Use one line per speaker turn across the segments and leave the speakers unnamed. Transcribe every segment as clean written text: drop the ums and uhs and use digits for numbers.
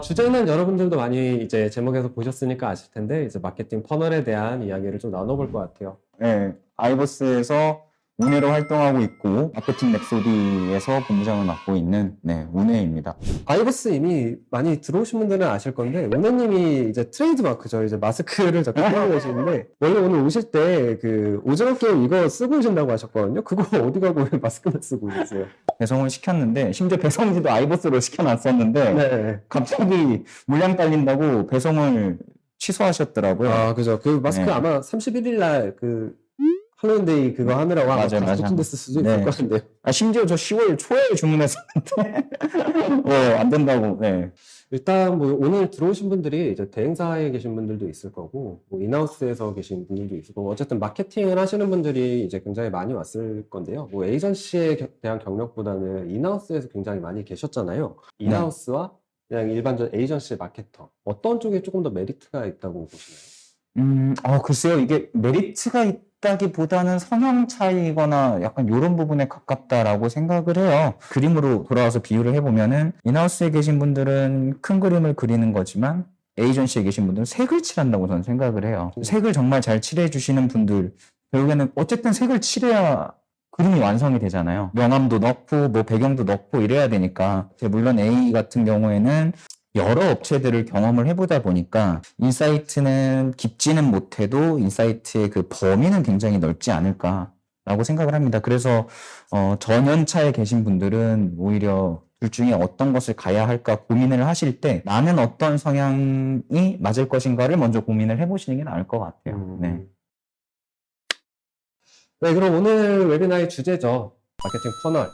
주제는 여러분들도 많이 이제 제목에서 보셨으니까 아실 텐데, 이제 마케팅 퍼널에 대한 이야기를 좀 나눠볼 것 같아요.
네, 아이버스에서 운회로 활동하고 있고 마케팅 랩소디에서 본부장을 맡고 있는 운회입니다.
아이버스 이미 많이 들어오신 분들은 아실 건데, 은혜님이 이제 트레이드마크죠. 이제 마스크를 자꾸 쓰고 계시는데, 원래 오늘 오실 때 그 오징어 게임 이거 쓰고 오신다고 하셨거든요. 그거 어디 가고 왜 마스크만 쓰고 계세요?
배송을 시켰는데 심지어 배송지도 아이버스로 시켜놨었는데
네.
갑자기 물량 딸린다고 배송을 취소하셨더라고요.
그죠. 그 마스크
네.
아마 31일 날 그 할로윈데이 그거 하느라고 아마
맞아요,
다시
맞아요.
됐을 수도
네.
있을 것 같은데요.
심지어 저 10월 초에 주문했었는데 안 된다고. 네.
일단 뭐 오늘 들어오신 분들이 이제 대행사에 계신 분들도 있을 거고 뭐 인하우스에서 계신 분들도 있을 거고 어쨌든 마케팅을 하시는 분들이 이제 굉장히 많이 왔을 건데요. 뭐 에이전시에 대한 경력보다는 인하우스에서 굉장히 많이 계셨잖아요. 인하우스와 그냥 일반적 에이전시 마케터 어떤 쪽에 조금 더 메리트가 있다고 보시나요?
글쎄요. 이게 메리트가 있다기보다는 성향 차이거나 약간 이런 부분에 가깝다라고 생각을 해요. 그림으로 돌아와서 비유를 해보면은 인하우스에 계신 분들은 큰 그림을 그리는 거지만 에이전시에 계신 분들은 색을 칠한다고 저는 생각을 해요. 색을 정말 잘 칠해주시는 분들 결국에는 어쨌든 색을 칠해야 그림이 완성이 되잖아요. 명암도 넣고 뭐 배경도 넣고 이래야 되니까 물론 A 같은 경우에는 여러 업체들을 경험을 해보다 보니까 인사이트는 깊지는 못해도 인사이트의 그 범위는 굉장히 넓지 않을까라고 생각을 합니다. 그래서 전연차에 계신 분들은 오히려 둘 중에 어떤 것을 가야 할까 고민을 하실 때 나는 어떤 성향이 맞을 것인가를 먼저 고민을 해보시는 게 나을 것 같아요. 네.
네, 그럼 오늘 웨비나의 주제죠. 마케팅 퍼널.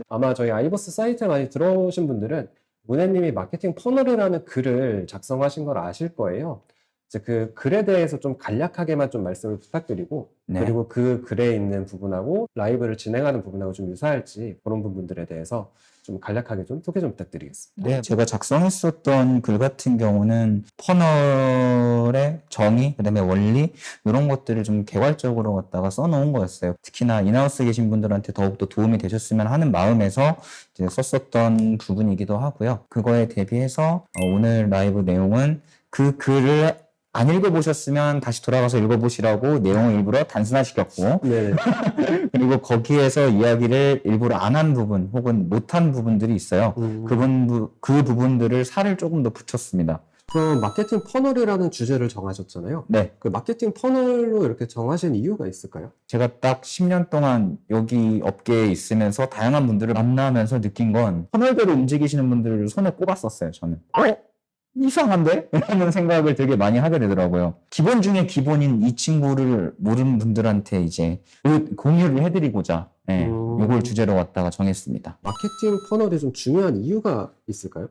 아마 저희 아이버스 사이트에 많이 들어오신 분들은 문혜님이 마케팅 퍼널이라는 글을 작성하신 걸 아실 거예요. 이제 그 글에 대해서 좀 간략하게만 좀 말씀을 부탁드리고, 그리고 그 글에 있는 부분하고 라이브를 진행하는 부분하고 좀 유사할지 그런 부분들에 대해서 좀 간략하게 좀 소개 좀 부탁드리겠습니다.
네, 제가 작성했었던 글 같은 경우는 퍼널의 정의, 그다음에 원리 이런 것들을 좀 개괄적으로 갖다가 써놓은 거였어요. 특히나 인하우스 계신 분들한테 더욱더 도움이 되셨으면 하는 마음에서 이제 썼었던 부분이기도 하고요. 그거에 대비해서 오늘 라이브 내용은 그 글을 안 읽어보셨으면 다시 돌아가서 읽어보시라고 내용을 일부러 단순화시켰고 그리고 거기에서 이야기를 일부러 안 한 부분 혹은 못한 부분들이 있어요. 그 부분들을 살을 조금 더 붙였습니다.
그럼 마케팅 퍼널이라는 주제를 정하셨잖아요.
네.
그 마케팅 퍼널로 이렇게 정하신 이유가 있을까요?
제가 딱 10년 동안 여기 업계에 있으면서 다양한 분들을 만나면서 느낀 건 퍼널대로 움직이시는 분들을 손에 꼽았었어요, 저는. 이상한데? 라는 생각을 되게 많이 하게 되더라고요. 기본 중에 기본인 이 친구를 모르는 분들한테 이제 공유를 해드리고자 이걸 주제로 갖다가 정했습니다.
마케팅 퍼널이 좀 중요한 이유가 있을까요?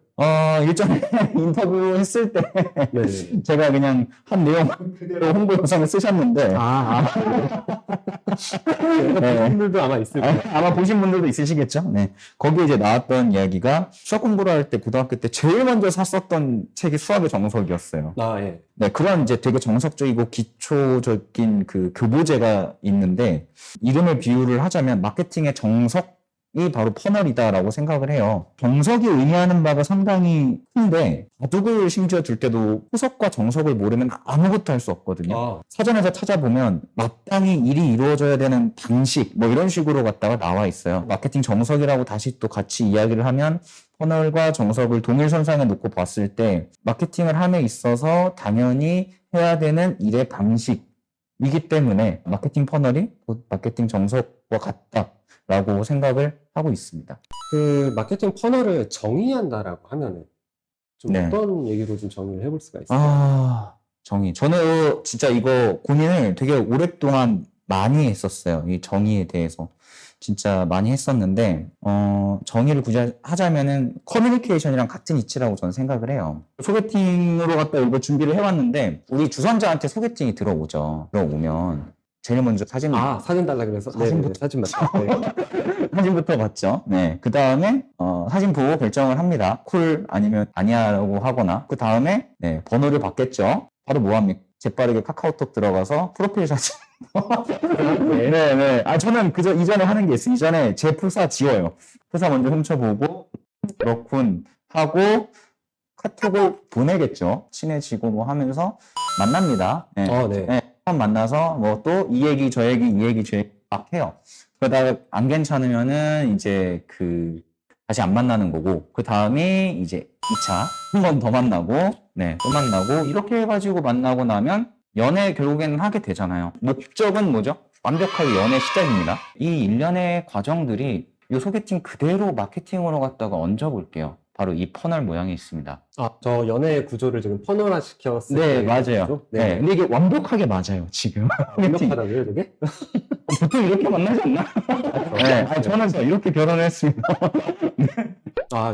일전에 인터뷰 했을 때 제가 그냥 한 내용 그대로 홍보 영상을 쓰셨는데
보신 분들도 아마 있을 거예요.
아마 보신 분들도 있으시겠죠. 네. 거기에 이제 나왔던 이야기가 수학 공부를 할 때 고등학교 때 제일 먼저 샀었던 책이 수학의 정석이었어요. 네, 그런 이제 되게 정석적이고 기초적인 그 교보제가 있는데 이름을 비유를 하자면 마케팅의 정석이 바로 퍼널이다라고 생각을 해요. 정석이 의미하는 바가 상당히 큰데 바둑을 심지어 둘 때도 후석과 정석을 모르면 아무것도 할 수 없거든요. 사전에서 찾아보면 마땅히 일이 이루어져야 되는 방식 뭐 이런 식으로 갖다가 나와 있어요. 마케팅 정석이라고 다시 또 같이 이야기를 하면 퍼널과 정석을 동일선상에 놓고 봤을 때 마케팅을 함에 있어서 당연히 해야 되는 일의 방식이기 때문에 마케팅 퍼널이 곧 마케팅 정석과 같다라고 생각을 하고 있습니다.
그 마케팅 퍼널을 정의한다라고 하면은 좀 어떤 얘기로 좀 정의를 해볼 수가 있을까요?
정의. 저는 진짜 이거 고민을 되게 오랫동안 많이 했었어요. 이 정의에 대해서. 진짜 많이 했었는데 정의를 굳이 하자면은 커뮤니케이션이랑 같은 이치라고 저는 생각을 해요. 소개팅으로 갖다 이거 준비를 해왔는데 우리 주선자한테 소개팅이 들어오죠. 들어오면 제일 먼저 사진
달라 그래서 사진 맞다.
사진부터 봤죠. 네. 그 다음에 사진 보고 결정을 합니다. 쿨 아니면 아니야라고 하거나 그 다음에 번호를 받겠죠. 바로 뭐 합니까? 재빠르게 카카오톡 들어가서 프로필 사진. 저는 이전에 하는 게 있어요. 이전에 제 프사 지워요. 프사 먼저 훔쳐보고, 그렇군 하고, 카톡을 보내겠죠. 친해지고 뭐 하면서 만납니다. 네.
네.
네. 처음 만나서 뭐 또 이 얘기 저 얘기 이 얘기 저 얘기 막 해요. 그러다가 안 괜찮으면은 이제 다시 안 만나는 거고, 그 다음에 이제 2차 한 번 더 만나고, 네, 또 만나고, 이렇게 해가지고 만나고 나면 연애 결국에는 하게 되잖아요. 목적은 뭐죠? 완벽하게 연애 시작입니다. 이 일련의 과정들이 이 소개팅 그대로 마케팅으로 갖다가 얹어볼게요. 바로 이 퍼널 모양이 있습니다.
저 연애 구조를 지금 퍼널화 시켰을
네,
때
맞아요.
구조?
네. 근데 이게 완벽하게 맞아요, 지금.
완벽하다고요, 되게?
보통 이렇게 만나지 않나? 네, 저는 이렇게 결혼했습니다.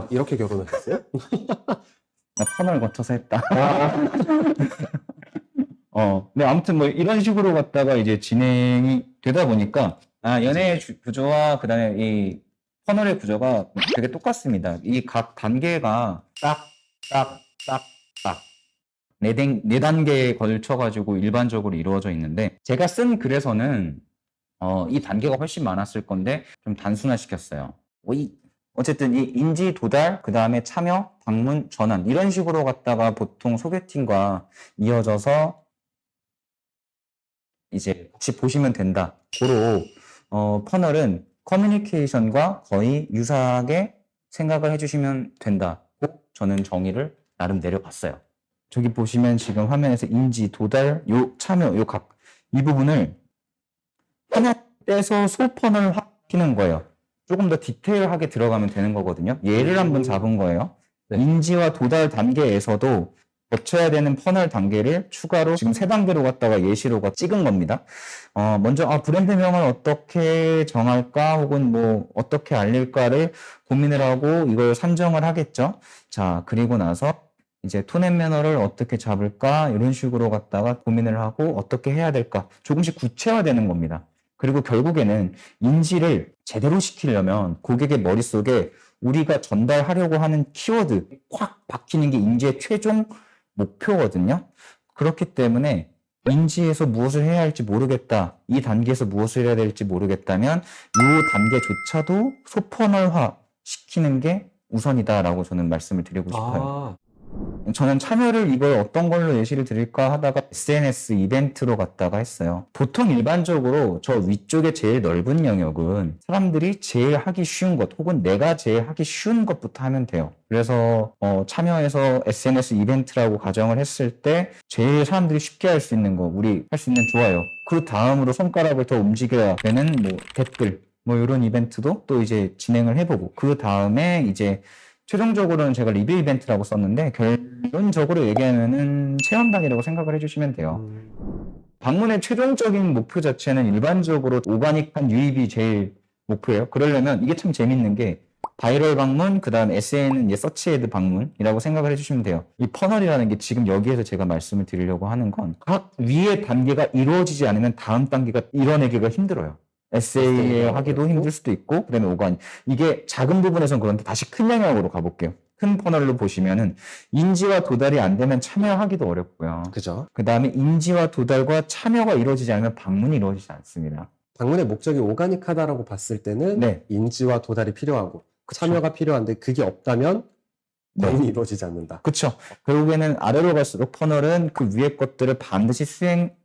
이렇게 결혼을 했어요?
나 퍼널 거쳐서 했다. 네, 아무튼 뭐 이런 식으로 갔다가 이제 진행이 되다 보니까, 연애의 구조와 그 다음에 이 퍼널의 구조가 되게 똑같습니다. 이 각 단계가 네 단계에 걸쳐가지고 일반적으로 이루어져 있는데, 제가 쓴 글에서는, 이 단계가 훨씬 많았을 건데, 좀 단순화시켰어요. 어쨌든 이 인지 도달, 그 다음에 참여, 방문, 전환, 이런 식으로 갔다가 보통 소개팅과 이어져서 이제 혹시 보시면 된다. 고로, 퍼널은 커뮤니케이션과 거의 유사하게 생각을 해주시면 된다고 저는 정의를 나름 내려봤어요. 저기 보시면 지금 화면에서 인지, 도달, 참여, 이 부분을 하나 떼서 소퍼널 시키는 거예요. 조금 더 디테일하게 들어가면 되는 거거든요. 예를 한번 잡은 거예요. 네. 인지와 도달 단계에서도 거쳐야 되는 퍼널 단계를 추가로 지금 3단계로 갔다가 예시로 찍은 겁니다. 먼저 브랜드명을 어떻게 정할까 혹은 뭐 어떻게 알릴까를 고민을 하고 이걸 산정을 하겠죠. 자, 그리고 나서 이제 톤 앤 매너를 어떻게 잡을까 이런 식으로 갔다가 고민을 하고 어떻게 해야 될까 조금씩 구체화되는 겁니다. 그리고 결국에는 인지를 제대로 시키려면 고객의 머릿속에 우리가 전달하려고 하는 키워드 꽉 박히는 게 인지의 최종 목표거든요. 그렇기 때문에 인지에서 무엇을 해야 할지 모르겠다. 이 단계에서 무엇을 해야 될지 모르겠다면 이 단계조차도 소퍼널화 시키는 게 우선이다라고 저는 말씀을 드리고 싶어요. 저는 참여를 이걸 어떤 걸로 예시를 드릴까 하다가 SNS 이벤트로 갔다가 했어요. 보통 일반적으로 저 위쪽에 제일 넓은 영역은 사람들이 제일 하기 쉬운 것 혹은 내가 제일 하기 쉬운 것부터 하면 돼요. 그래서 참여해서 SNS 이벤트라고 가정을 했을 때 제일 사람들이 쉽게 할 수 있는 거 우리 할 수 있는 좋아요. 그 다음으로 손가락을 더 움직여야 되는 뭐 댓글 뭐 이런 이벤트도 또 이제 진행을 해보고 그 다음에 이제 최종적으로는 제가 리뷰 이벤트라고 썼는데 결론적으로 얘기하면은 체험단이라고 생각을 해주시면 돼요. 방문의 최종적인 목표 자체는 일반적으로 오가닉한 유입이 제일 목표예요. 그러려면 이게 참 재밌는 게 바이럴 방문, 그 다음 SN은 서치헤드 방문이라고 생각을 해주시면 돼요. 이 퍼널이라는 게 지금 여기에서 제가 말씀을 드리려고 하는 건 각 위의 단계가 이루어지지 않으면 다음 단계가 이뤄내기가 힘들어요. SA에 하기도 힘들 수도 있고, 그 다음에 오가닉. 이게 작은 부분에서는 그런데 다시 큰 영역으로 가볼게요. 큰 퍼널로 보시면은 인지와 도달이 안 되면 참여하기도 어렵고요.
그죠.
그 다음에 인지와 도달과 참여가 이루어지지 않으면 방문이 이루어지지 않습니다.
방문의 목적이 오가닉하다라고 봤을 때는
네.
인지와 도달이 필요하고
그쵸.
참여가 필요한데 그게 없다면 방문이 이루어지지 않는다.
그렇죠. 결국에는 아래로 갈수록 퍼널은 그 위의 것들을 반드시 수행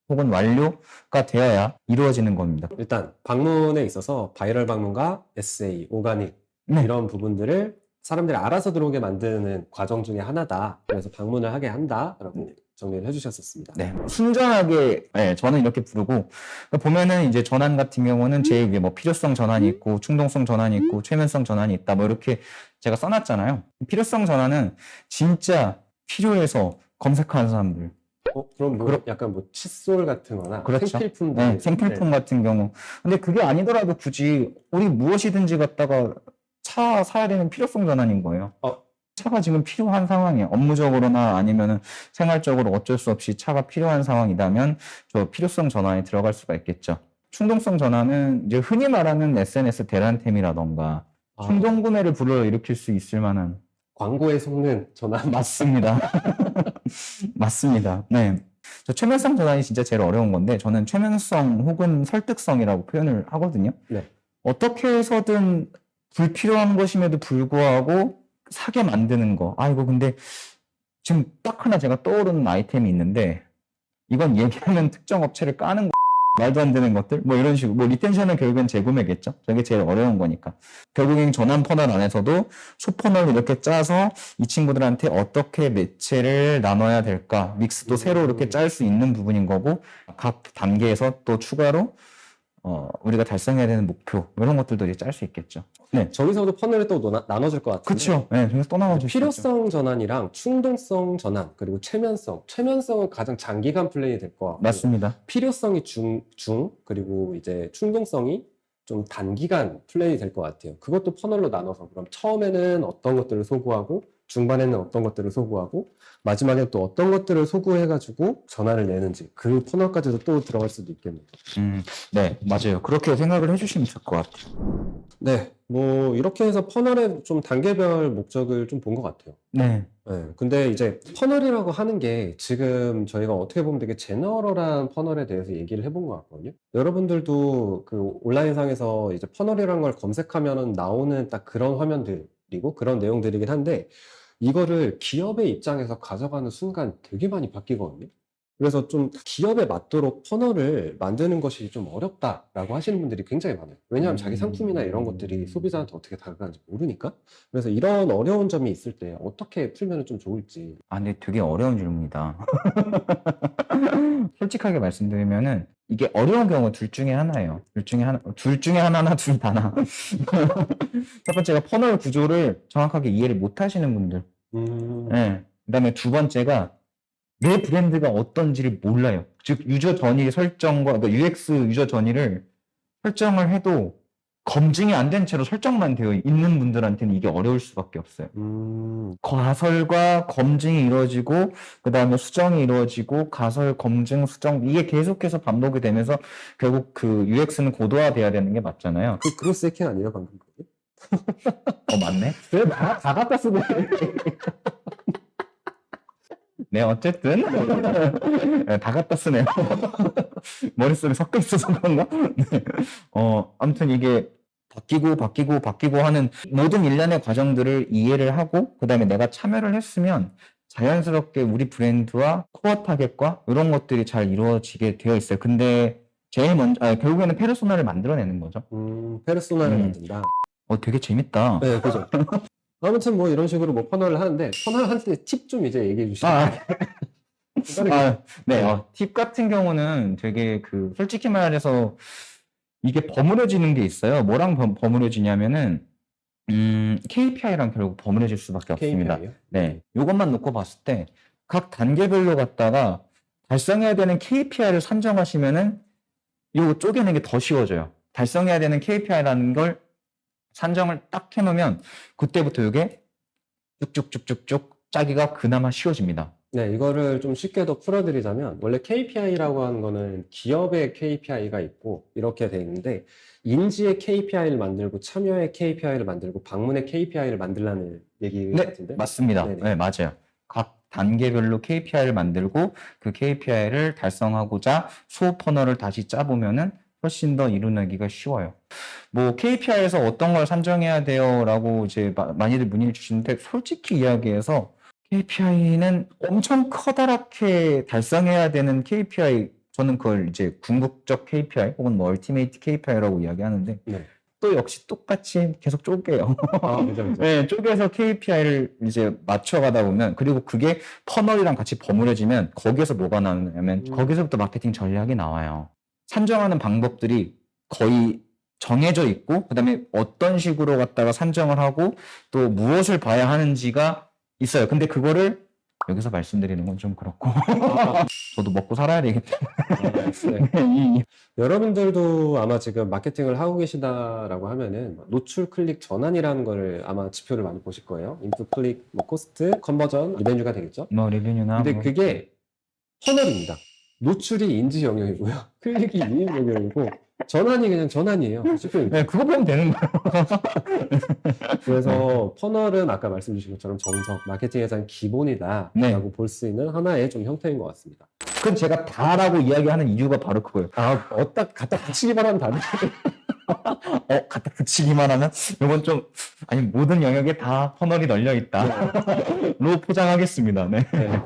혹은 완료가 되어야 이루어지는 겁니다.
일단 방문에 있어서 바이럴 방문과 SA, 오가닉 이런 부분들을 사람들이 알아서 들어오게 만드는 과정 중에 하나다. 그래서 방문을 하게 한다라고 정리를 해주셨었습니다.
네, 순전하게 저는 이렇게 부르고 보면은 이제 전환 같은 경우는 제일 위에 뭐 필요성 전환이 있고 충동성 전환이 있고 최면성 전환이 있다. 뭐 이렇게 제가 써놨잖아요. 필요성 전환은 진짜 필요해서 검색하는 사람들.
그럼 뭐 약간 뭐 칫솔 같은 거나
그렇죠.
생필품
네, 생필품 같은 경우. 근데 그게 아니더라도 굳이 우리 무엇이든지 갖다가 차 사야 되는 필요성 전환인 거예요. 차가 지금 필요한 상황이에요. 업무적으로나 아니면은 생활적으로 어쩔 수 없이 차가 필요한 상황이라면 저 필요성 전환에 들어갈 수가 있겠죠. 충동성 전환은 이제 흔히 말하는 SNS 대란템이라던가 충동 구매를 불러일으킬 수 있을 만한
광고에 속는 전환.
맞습니다. 맞습니다. 네. 저 최면성 전환이 진짜 제일 어려운 건데 저는 최면성 혹은 설득성이라고 표현을 하거든요.
네.
어떻게 해서든 불필요한 것임에도 불구하고 사게 만드는 거. 아, 이거 근데 지금 딱 하나 제가 떠오르는 아이템이 있는데, 이건 얘기하면 특정 업체를 까는 거, 말도 안 되는 것들? 뭐 이런 식으로. 뭐 리텐션은 결국엔 재구매겠죠? 저게 제일 어려운 거니까. 결국엔 전환 퍼널 안에서도 소퍼널을 이렇게 짜서 이 친구들한테 어떻게 매체를 나눠야 될까? 믹스도 새로 이렇게 짤 수 있는 부분인 거고, 각 단계에서 또 추가로 우리가 달성해야 되는 목표, 이런 것들도 이제 짤 수 있겠죠. 네.
저기서도 퍼널이 또 나눠질 것 같은데.
그렇죠. 네, 저기서 또 나눠질 수 있죠.
필요성 전환이랑 충동성 전환, 그리고 최면성은 가장 장기간 플레이 될 것 같고.
맞습니다.
필요성이 그리고 이제 충동성이 좀 단기간 플레이 될 것 같아요. 그것도 퍼널로 나눠서 그럼 처음에는 어떤 것들을 소구하고, 중반에는 어떤 것들을 소구하고, 마지막에 또 어떤 것들을 소구해가지고 전환을 내는지, 그 퍼널까지도 또 들어갈 수도 있겠네요.
네, 맞아요. 그렇게 생각을 해주시면 될 것 같아요.
네, 뭐 이렇게 해서 퍼널의 좀 단계별 목적을 좀 본 것 같아요.
네.
네, 근데 이제 퍼널이라고 하는 게 지금 저희가 어떻게 보면 되게 제너럴한 퍼널에 대해서 얘기를 해본 것 같거든요. 여러분들도 그 온라인상에서 이제 퍼널이라는 걸 검색하면 나오는 딱 그런 화면들이고 그런 내용들이긴 한데, 이거를 기업의 입장에서 가져가는 순간 되게 많이 바뀌거든요. 그래서 좀 기업에 맞도록 퍼널을 만드는 것이 좀 어렵다라고 하시는 분들이 굉장히 많아요. 왜냐하면 자기 상품이나 이런 것들이 소비자한테 어떻게 다가가는지 모르니까. 그래서 이런 어려운 점이 있을 때 어떻게 풀면 좀 좋을지.
아, 근데 되게 어려운 질문이다. 솔직하게 말씀드리면은 이게 어려운 경우 둘 중에 하나예요. 둘 중에 하나나 둘 다나. 첫 번째가 퍼널 구조를 정확하게 이해를 못 하시는 분들. 네. 그다음에 두 번째가 내 브랜드가 어떤지를 몰라요. 즉 유저 전이 설정과 그러니까 UX 유저 전이를 설정을 해도 검증이 안 된 채로 설정만 되어 있는 분들한테는 이게 어려울 수밖에 없어요. 가설과 검증이 이루어지고 그다음에 수정이 이루어지고 가설, 검증, 수정 이게 계속해서 반복이 되면서 결국 그 UX는 고도화돼야 되는 게 맞잖아요.
그 크로스 해킹 아니에요 방금 그게?
맞네.
그래 다 갖다 쓰네.
네, 어쨌든 네, 다 갖다 쓰네요. 머릿속에 섞여 있어서 그런가? 네. 아무튼 이게 바뀌고 하는 모든 일련의 과정들을 이해를 하고 그다음에 내가 참여를 했으면 자연스럽게 우리 브랜드와 코어 타겟과 이런 것들이 잘 이루어지게 되어 있어요. 근데 제일 먼저 결국에는 페르소나를 만들어내는 거죠.
페르소나를 만든다.
되게 재밌다.
네, 그죠. 아무튼 뭐 이런 식으로 뭐 퍼널을 하는데, 퍼널 할 때 팁 좀 이제 얘기해 주시죠.
네. 팁 같은 경우는 되게 솔직히 말해서 이게 버무려지는 게 있어요. 뭐랑 버무려지냐면은, KPI랑 결국 버무려질 수밖에 없습니다.
KPI 요?
네. 요것만 놓고 봤을 때, 각 단계별로 갖다가 달성해야 되는 KPI를 산정하시면은, 요거 쪼개는 게 더 쉬워져요. 달성해야 되는 KPI라는 걸 산정을 딱 해놓으면, 그때부터 이게 쭉쭉쭉쭉쭉 짜기가 그나마 쉬워집니다.
네, 이거를 좀 쉽게 더 풀어드리자면, 원래 KPI라고 하는 거는 기업의 KPI가 있고, 이렇게 돼 있는데, 인지의 KPI를 만들고, 참여의 KPI를 만들고, 방문의 KPI를 만들라는 얘기 같은데?
맞습니다.
네네.
네, 맞아요. 각 단계별로 KPI를 만들고, 그 KPI를 달성하고자 소퍼널을 다시 짜보면은 훨씬 더 이루기가 쉬워요. 뭐 KPI에서 어떤 걸 산정해야 돼요라고 이제 많이들 문의를 주시는데 솔직히 이야기해서 KPI는 엄청 커다랗게 달성해야 되는 KPI, 저는 그걸 이제 궁극적 KPI 혹은 뭐 얼티메이트 KPI라고 이야기하는데
네.
또 역시 똑같이 계속 쪼개요.
그죠.
네, 쪼개서 KPI를 이제 맞춰가다 보면 그리고 그게 퍼널이랑 같이 버무려지면 거기에서 뭐가 나오냐면 거기서부터 마케팅 전략이 나와요. 산정하는 방법들이 거의 정해져 있고 그다음에 어떤 식으로 갖다가 산정을 하고 또 무엇을 봐야 하는지가 있어요. 근데 그거를 여기서 말씀드리는 건 좀 그렇고 저도 먹고 살아야 되기 때문에
네. 여러분들도 아마 지금 마케팅을 하고 계시다라고 하면은 노출 클릭 전환이라는 거를 아마 지표를 많이 보실 거예요. 인풋 클릭, 뭐 코스트, 컨버전, 리벤유가 되겠죠.
뭐 리뷰나
근데 그게 퍼널입니다. 노출이 인지 영역이고요. 클릭이 유입 영역이고 전환이 그냥 전환이에요.
네, 그거 보면 되는 거예요.
그래서 퍼널은 아까 말씀 주신 것처럼 정석, 마케팅의 가장 기본이다라고
네.
볼 수 있는 하나의 좀 형태인 것 같습니다.
그럼 제가 다라고 이야기하는 이유가 바로 그거예요.
갖다 붙이기만 하면 다르죠.
갖다 붙이기만 하면 이건 좀 아니 모든 영역에 다 퍼널이 널려 있다로 포장하겠습니다. 네.
네.